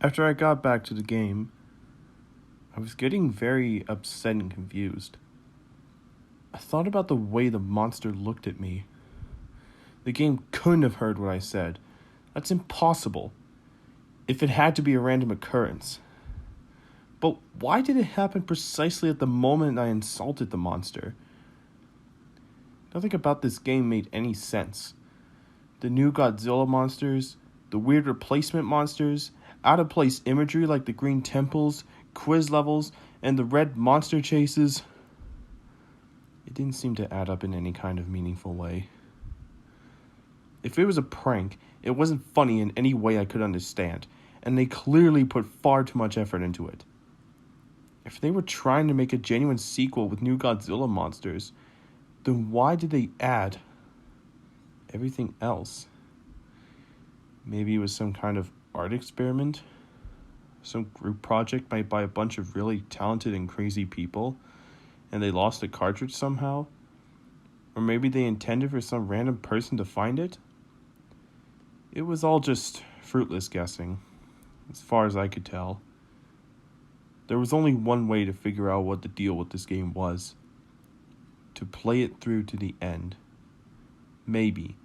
After I got back to the game, I was getting very upset and confused. I thought about the way the monster looked at me. The game couldn't have heard what I said. That's impossible. If it had to be a random occurrence. But why did it happen precisely at the moment I insulted the monster? Nothing about this game made any sense. The new Godzilla monsters, the weird replacement monsters, out-of-place imagery like the green temples, quiz levels, and the red monster chases. It didn't seem to add up in any kind of meaningful way. If it was a prank, it wasn't funny in any way I could understand, and they clearly put far too much effort into it. If they were trying to make a genuine sequel with new Godzilla monsters, then why did they add everything else? Maybe it was some kind of art experiment? Some group project made by a bunch of really talented and crazy people, and they lost a cartridge somehow? Or maybe they intended for some random person to find it? It was all just fruitless guessing, as far as I could tell. There was only one way to figure out what the deal with this game was. To play it through to the end. Maybe,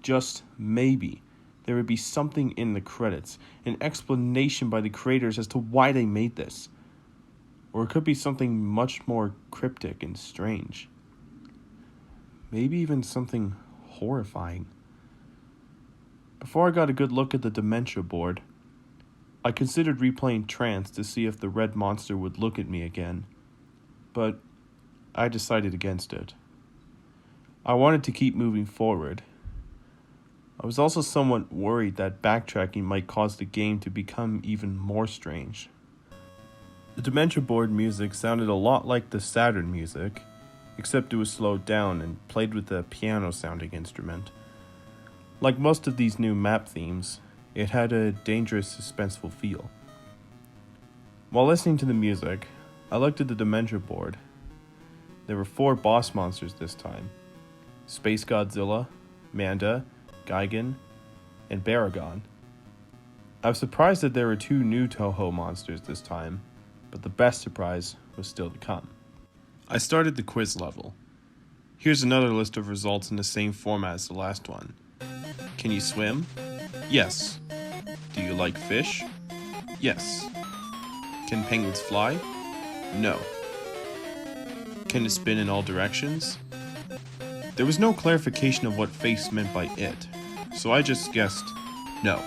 just maybe, there would be something in the credits, an explanation by the creators as to why they made this. Or it could be something much more cryptic and strange. Maybe even something horrifying. Before I got a good look at the Dementia board, I considered replaying Trance to see if the red monster would look at me again, but I decided against it. I wanted to keep moving forward. I was also somewhat worried that backtracking might cause the game to become even more strange. The Dementia board music sounded a lot like the Saturn music, except it was slowed down and played with a piano-sounding instrument. Like most of these new map themes, it had a dangerous, suspenseful feel. While listening to the music, I looked at the Dementia board. There were 4 boss monsters this time: Space Godzilla, Manda, Gigan, and Baragon. I was surprised that there were 2 new Toho monsters this time, but the best surprise was still to come. I started the quiz level. Here's another list of results in the same format as the last one. Can you swim? Yes. Do you like fish? Yes. Can penguins fly? No. Can it spin in all directions? There was no clarification of what face meant by it, so I just guessed no.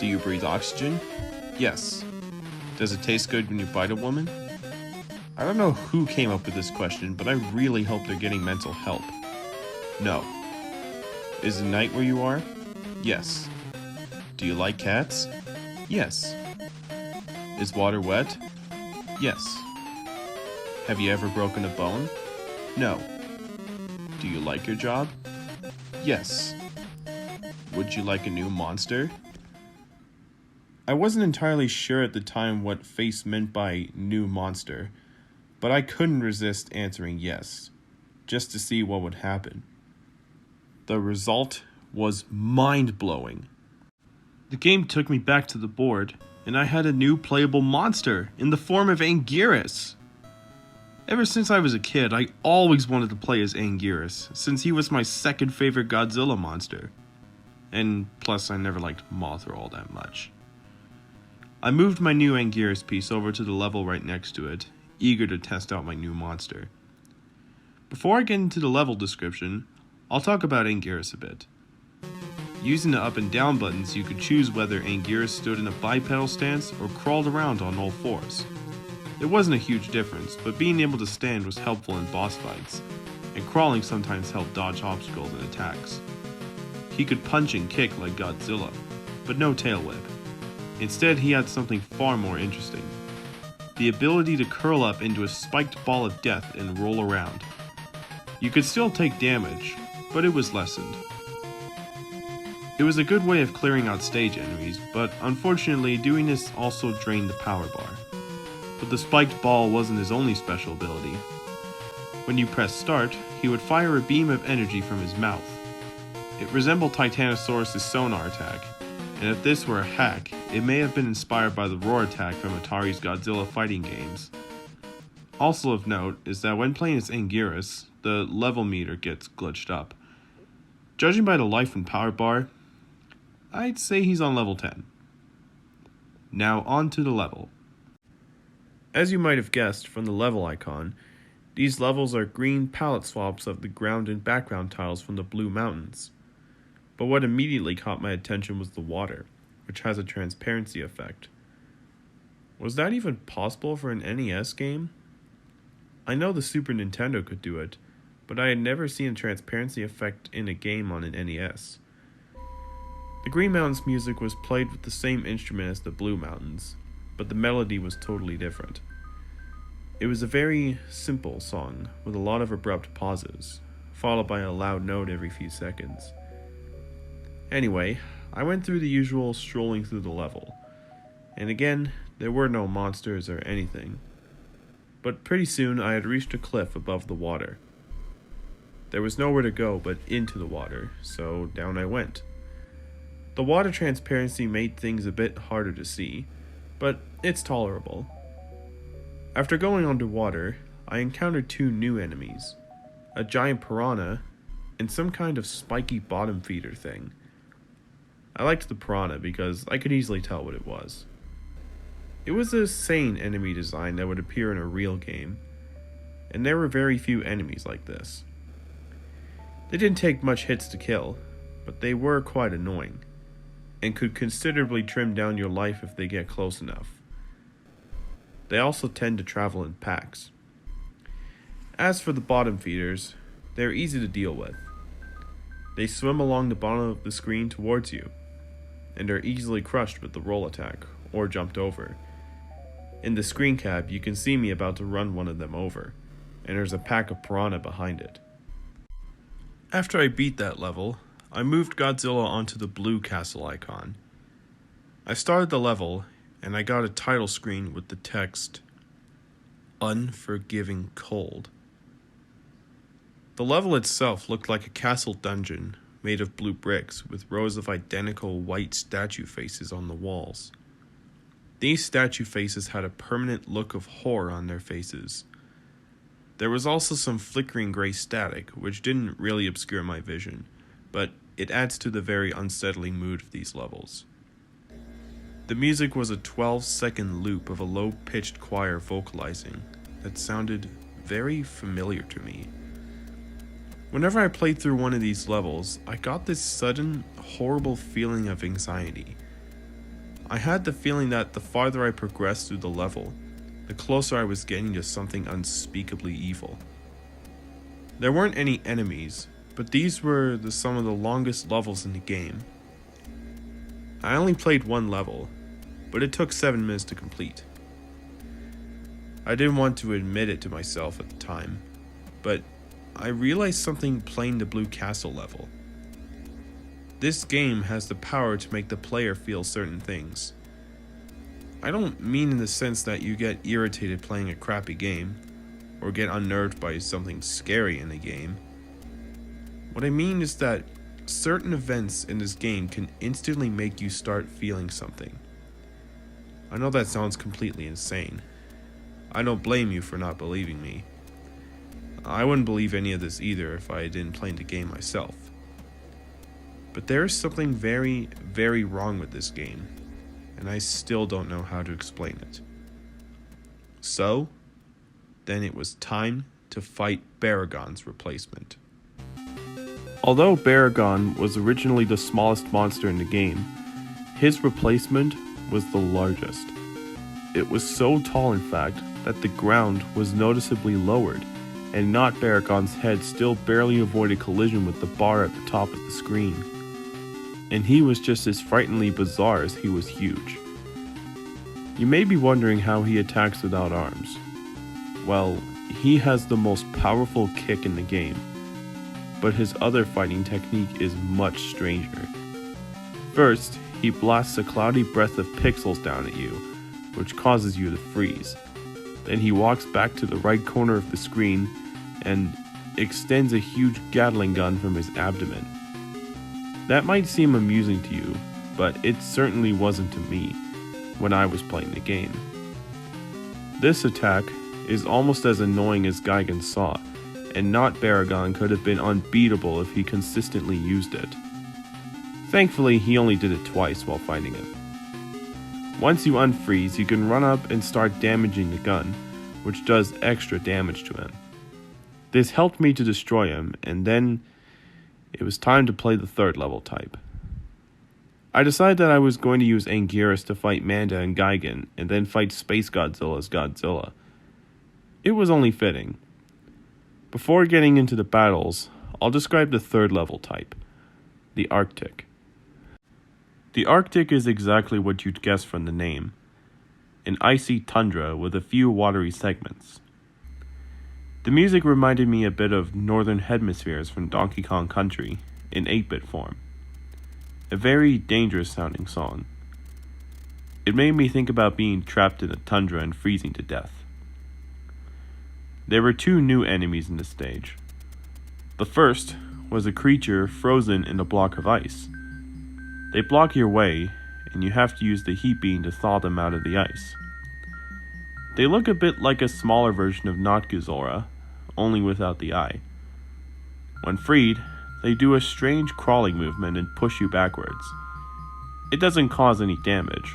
Do you breathe oxygen? Yes. Does it taste good when you bite a woman? I don't know who came up with this question, but I really hope they're getting mental help. No. Is it night where you are? Yes. Do you like cats? Yes. Is water wet? Yes. Have you ever broken a bone? No. Do you like your job? Yes. Would you like a new monster? I wasn't entirely sure at the time what Face meant by new monster, but I couldn't resist answering yes, just to see what would happen. The result was mind-blowing. The game took me back to the board, and I had a new playable monster in the form of Anguirus. Ever since I was a kid, I always wanted to play as Anguirus, since he was my second favorite Godzilla monster. And plus, I never liked Mothra all that much. I moved my new Anguirus piece over to the level right next to it, eager to test out my new monster. Before I get into the level description, I'll talk about Anguirus a bit. Using the up and down buttons, you could choose whether Anguirus stood in a bipedal stance or crawled around on all 4s. It wasn't a huge difference, but being able to stand was helpful in boss fights, and crawling sometimes helped dodge obstacles and attacks. He could punch and kick like Godzilla, but no tail whip. Instead, he had something far more interesting: the ability to curl up into a spiked ball of death and roll around. You could still take damage, but it was lessened. It was a good way of clearing out stage enemies, but unfortunately doing this also drained the power bar. But the spiked ball wasn't his only special ability. When you press start, he would fire a beam of energy from his mouth. It resembled Titanosaurus' sonar attack, and if this were a hack, it may have been inspired by the roar attack from Atari's Godzilla fighting games. Also of note is that when playing as Anguirus, the level meter gets glitched up. Judging by the life and power bar, I'd say he's on level 10. Now on to the level. As you might have guessed from the level icon, these levels are green palette swaps of the ground and background tiles from the Blue Mountains. But what immediately caught my attention was the water, which has a transparency effect. Was that even possible for an NES game? I know the Super Nintendo could do it, but I had never seen a transparency effect in a game on an NES. The Green Mountains music was played with the same instrument as the Blue Mountains, but the melody was totally different. It was a very simple song with a lot of abrupt pauses, followed by a loud note every few seconds. Anyway, I went through the usual strolling through the level, and again, there were no monsters or anything. But pretty soon I had reached a cliff above the water. There was nowhere to go but into the water, so down I went. The water transparency made things a bit harder to see, but it's tolerable. After going underwater, I encountered two new enemies, a giant piranha and some kind of spiky bottom feeder thing. I liked the piranha because I could easily tell what it was. It was a sane enemy design that would appear in a real game, and there were very few enemies like this. They didn't take much hits to kill, but they were quite annoying, and could considerably trim down your life if they get close enough. They also tend to travel in packs. As for the bottom feeders, they're easy to deal with. They swim along the bottom of the screen towards you, and are easily crushed with the roll attack, or jumped over. In the screen cap, you can see me about to run one of them over, and there's a pack of piranha behind it. After I beat that level, I moved Godzilla onto the blue castle icon. I started the level, and I got a title screen with the text, "Unforgiving Cold." The level itself looked like a castle dungeon made of blue bricks with rows of identical white statue faces on the walls. These statue faces had a permanent look of horror on their faces. There was also some flickering gray static, which didn't really obscure my vision, but it adds to the very unsettling mood of these levels. The music was a 12-second loop of a low-pitched choir vocalizing that sounded very familiar to me. Whenever I played through one of these levels, I got this sudden, horrible feeling of anxiety. I had the feeling that the farther I progressed through the level, the closer I was getting to something unspeakably evil. There weren't any enemies, but these were some of the longest levels in the game. I only played one level, but it took 7 minutes to complete. I didn't want to admit it to myself at the time, but I realized something playing the Blue Castle level. This game has the power to make the player feel certain things. I don't mean in the sense that you get irritated playing a crappy game, or get unnerved by something scary in a game. What I mean is that certain events in this game can instantly make you start feeling something. I know that sounds completely insane. I don't blame you for not believing me. I wouldn't believe any of this either if I didn't play the game myself. But there is something very, very wrong with this game, and I still don't know how to explain it. So, then it was time to fight Baragon's replacement. Although Baragon was originally the smallest monster in the game, his replacement was the largest. It was so tall, in fact, that the ground was noticeably lowered, and not Baragon's head still barely avoided collision with the bar at the top of the screen. And he was just as frighteningly bizarre as he was huge. You may be wondering how he attacks without arms. Well, he has the most powerful kick in the game, but his other fighting technique is much stranger. First, he blasts a cloudy breath of pixels down at you, which causes you to freeze. Then he walks back to the right corner of the screen and extends a huge Gatling gun from his abdomen. That might seem amusing to you, but it certainly wasn't to me, when I was playing the game. This attack is almost as annoying as Gigan's Saw, and not Baragon could have been unbeatable if he consistently used it. Thankfully, he only did it twice while fighting it. Once you unfreeze, you can run up and start damaging the gun, which does extra damage to him. This helped me to destroy him, and then it was time to play the third level type. I decided that I was going to use Anguirus to fight Manda and Gigan, and then fight Space Godzilla as Godzilla. It was only fitting. Before getting into the battles, I'll describe the third level type, the Arctic. The Arctic is exactly what you'd guess from the name, an icy tundra with a few watery segments. The music reminded me a bit of Northern Hemispheres from Donkey Kong Country in 8-bit form. A very dangerous sounding song. It made me think about being trapped in a tundra and freezing to death. There were 2 new enemies in this stage. The first was a creature frozen in a block of ice. They block your way, and you have to use the heat beam to thaw them out of the ice. They look a bit like a smaller version of Not Godzilla, only without the eye. When freed, they do a strange crawling movement and push you backwards. It doesn't cause any damage,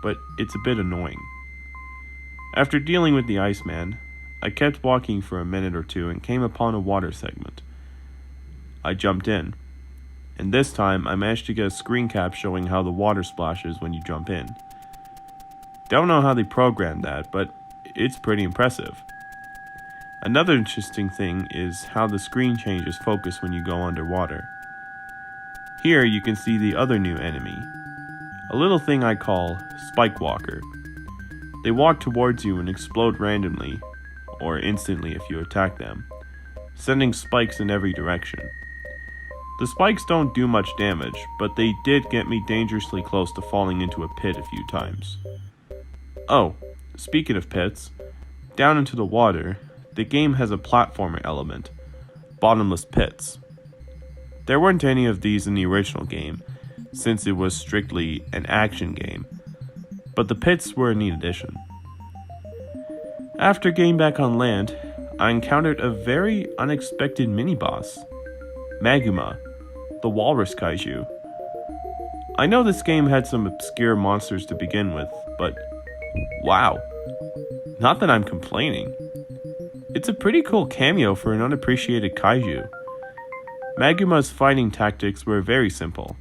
but it's a bit annoying. After dealing with the Iceman, I kept walking for a minute or two and came upon a water segment. I jumped in, and this time I managed to get a screen cap showing how the water splashes when you jump in. Don't know how they programmed that, but it's pretty impressive. Another interesting thing is how the screen changes focus when you go underwater. Here you can see the other new enemy, a little thing I call Spike Walker. They walk towards you and explode randomly, or instantly if you attack them, sending spikes in every direction. The spikes don't do much damage, but they did get me dangerously close to falling into a pit a few times. Oh, speaking of pits, down into the water, the game has a platformer element, bottomless pits. There weren't any of these in the original game, since it was strictly an action game, but the pits were a neat addition. After getting back on land, I encountered a very unexpected mini-boss, Maguma, the walrus kaiju. I know this game had some obscure monsters to begin with, but wow, not that I'm complaining. It's a pretty cool cameo for an unappreciated kaiju. Maguma's fighting tactics were very simple.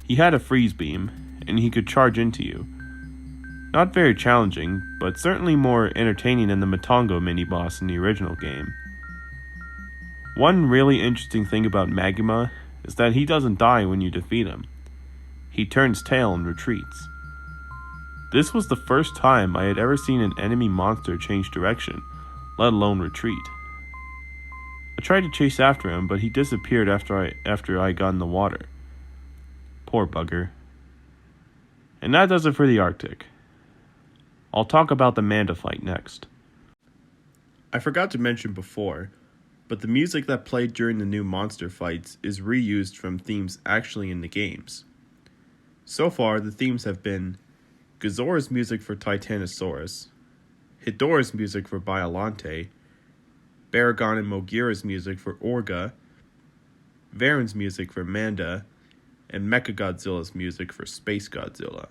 He had a freeze beam, and he could charge into you. Not very challenging, but certainly more entertaining than the Matongo mini-boss in the original game. One really interesting thing about Maguma is that he doesn't die when you defeat him. He turns tail and retreats. This was the first time I had ever seen an enemy monster change direction, let alone retreat. I tried to chase after him, but he disappeared after I got in the water. Poor bugger. And that does it for the Arctic. I'll talk about the Manda fight next. I forgot to mention before, but the music that played during the new monster fights is reused from themes actually in the games. So far, the themes have been Gozora's music for Titanosaurus, Hidora's music for Biollante, Baragon and Mogira's music for Orga, Varen's music for Manda, and Mechagodzilla's music for Space Godzilla.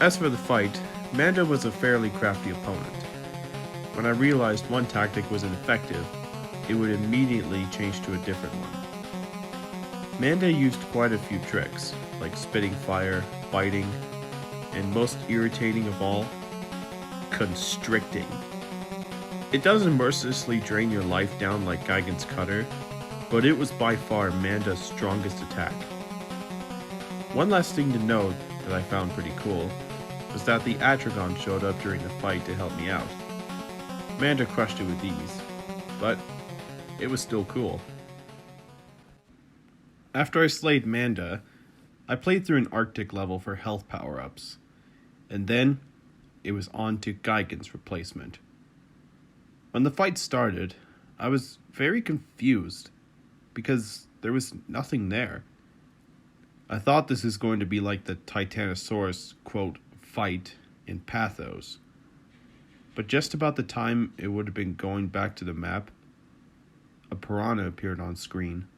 As for the fight, Manda was a fairly crafty opponent. When I realized one tactic was ineffective, it would immediately change to a different one. Manda used quite a few tricks, like spitting fire, biting, and most irritating of all, constricting. It doesn't mercilessly drain your life down like Gigan's Cutter, but it was by far Manda's strongest attack. One last thing to note that I found pretty cool was that the Atragon showed up during the fight to help me out. Manda crushed it with ease, but it was still cool. After I slayed Manda, I played through an Arctic level for health power-ups, and then it was on to Gigan's replacement. When the fight started, I was very confused because there was nothing there. I thought this is going to be like the Titanosaurus, quote, fight in Pathos. But just about the time it would have been going back to the map, a piranha appeared on screen.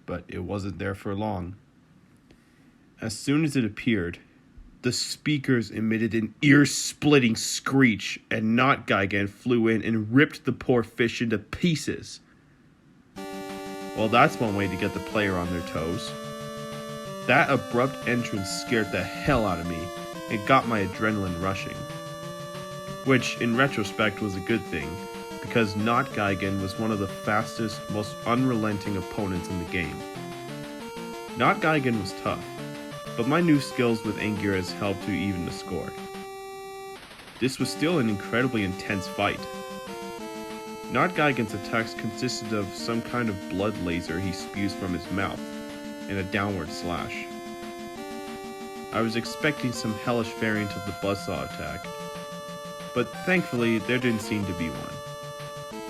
But it wasn't there for long. As soon as it appeared, the speakers emitted an ear-splitting screech, and Not Gigan flew in and ripped the poor fish into pieces. Well, that's one way to get the player on their toes. That abrupt entrance scared the hell out of me. It got my adrenaline rushing. Which, in retrospect, was a good thing, because Not Gigan was one of the fastest, most unrelenting opponents in the game. Not Gigan was tough, but my new skills with Anguirus helped to even the score. This was still an incredibly intense fight. Not Gigan's attacks consisted of some kind of blood laser he spews from his mouth, and a downward slash. I was expecting some hellish variant of the buzzsaw attack, but thankfully there didn't seem to be one.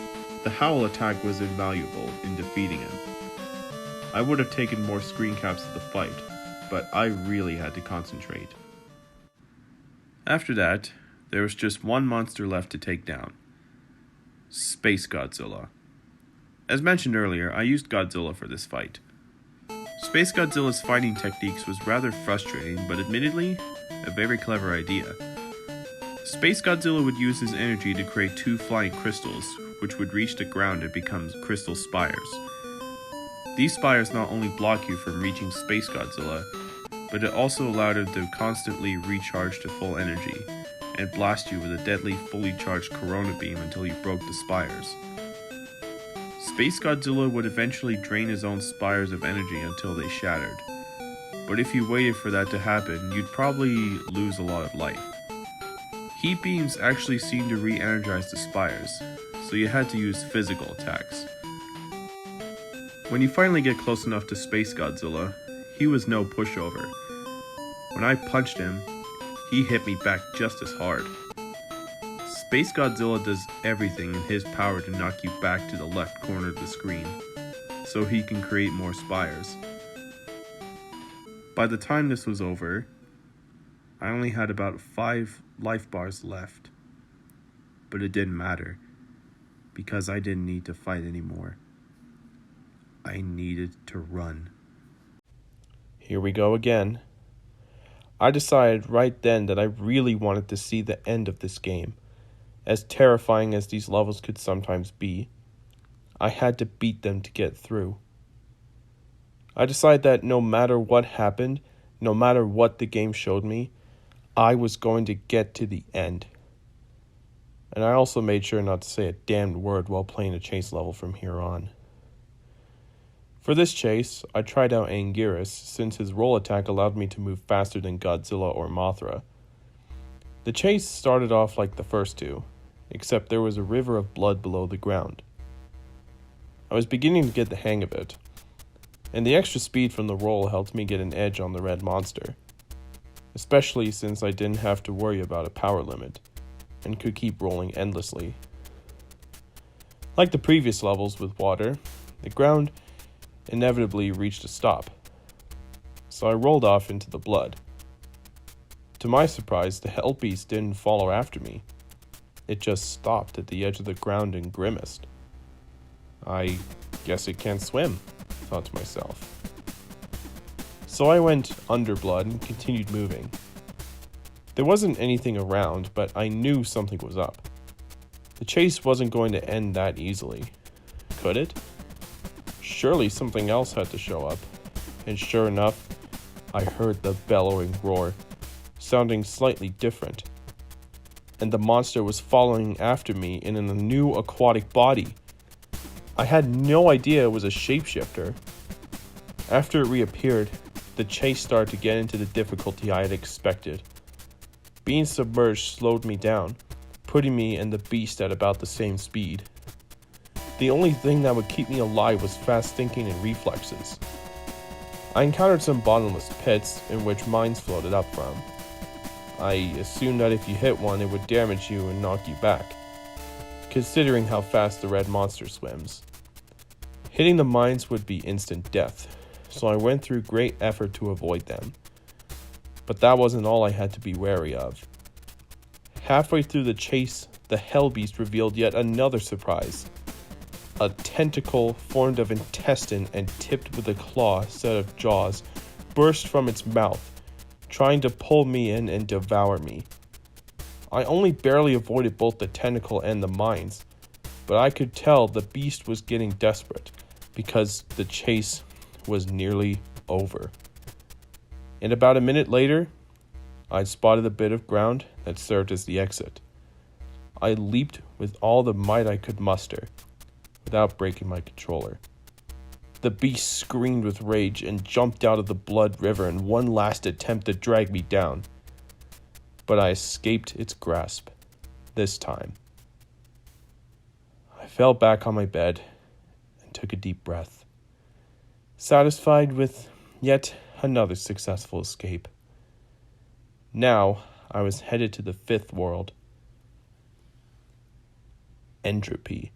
The howl attack was invaluable in defeating him. I would have taken more screen caps of the fight, but I really had to concentrate. After that, there was just one monster left to take down. Space Godzilla. As mentioned earlier, I used Godzilla for this fight. Space Godzilla's fighting techniques was rather frustrating, but admittedly, a very clever idea. Space Godzilla would use his energy to create two flying crystals, which would reach the ground and become crystal spires. These spires not only block you from reaching Space Godzilla, but it also allowed him to constantly recharge to full energy, and blast you with a deadly fully charged Corona Beam until you broke the spires. Space Godzilla would eventually drain his own spires of energy until they shattered, but if you waited for that to happen, you'd probably lose a lot of life. Heat beams actually seemed to re-energize the spires, so you had to use physical attacks. When you finally get close enough to Space Godzilla, he was no pushover. When I punched him, he hit me back just as hard. Space Godzilla does everything in his power to knock you back to the left corner of the screen, so he can create more spires. By the time this was over, I only had about 5 life bars left. But it didn't matter, because I didn't need to fight anymore. I needed to run. Here we go again. I decided right then that I really wanted to see the end of this game. As terrifying as these levels could sometimes be, I had to beat them to get through. I decided that no matter what happened, no matter what the game showed me, I was going to get to the end. And I also made sure not to say a damned word while playing a chase level from here on. For this chase, I tried out Anguirus, since his roll attack allowed me to move faster than Godzilla or Mothra. The chase started off like the first two, except there was a river of blood below the ground. I was beginning to get the hang of it, and the extra speed from the roll helped me get an edge on the red monster, especially since I didn't have to worry about a power limit, and could keep rolling endlessly. Like the previous levels with water, the ground inevitably reached a stop, so I rolled off into the blood. To my surprise, the hell beast didn't follow after me. It just stopped at the edge of the ground and grimaced. I guess it can't swim, thought to myself. So I went under blood and continued moving. There wasn't anything around, but I knew something was up. The chase wasn't going to end that easily. Could it? Surely something else had to show up, and sure enough, I heard the bellowing roar, sounding slightly different. And the monster was following after me in a new aquatic body. I had no idea it was a shapeshifter. After it reappeared, the chase started to get into the difficulty I had expected. Being submerged slowed me down, putting me and the beast at about the same speed. The only thing that would keep me alive was fast thinking and reflexes. I encountered some bottomless pits in which mines floated up from. I assumed that if you hit one, it would damage you and knock you back, considering how fast the red monster swims. Hitting the mines would be instant death, so I went through great effort to avoid them. But that wasn't all I had to be wary of. Halfway through the chase, the hell beast revealed yet another surprise. A tentacle formed of intestine and tipped with a claw set of jaws burst from its mouth, trying to pull me in and devour me. I only barely avoided both the tentacle and the mines, but I could tell the beast was getting desperate because the chase was nearly over. And about a minute later, I spotted a bit of ground that served as the exit. I leaped with all the might I could muster, without breaking my controller. The beast screamed with rage and jumped out of the blood river in one last attempt to drag me down. But I escaped its grasp, this time. I fell back on my bed and took a deep breath, satisfied with yet another successful escape. Now I was headed to the fifth world, entropy.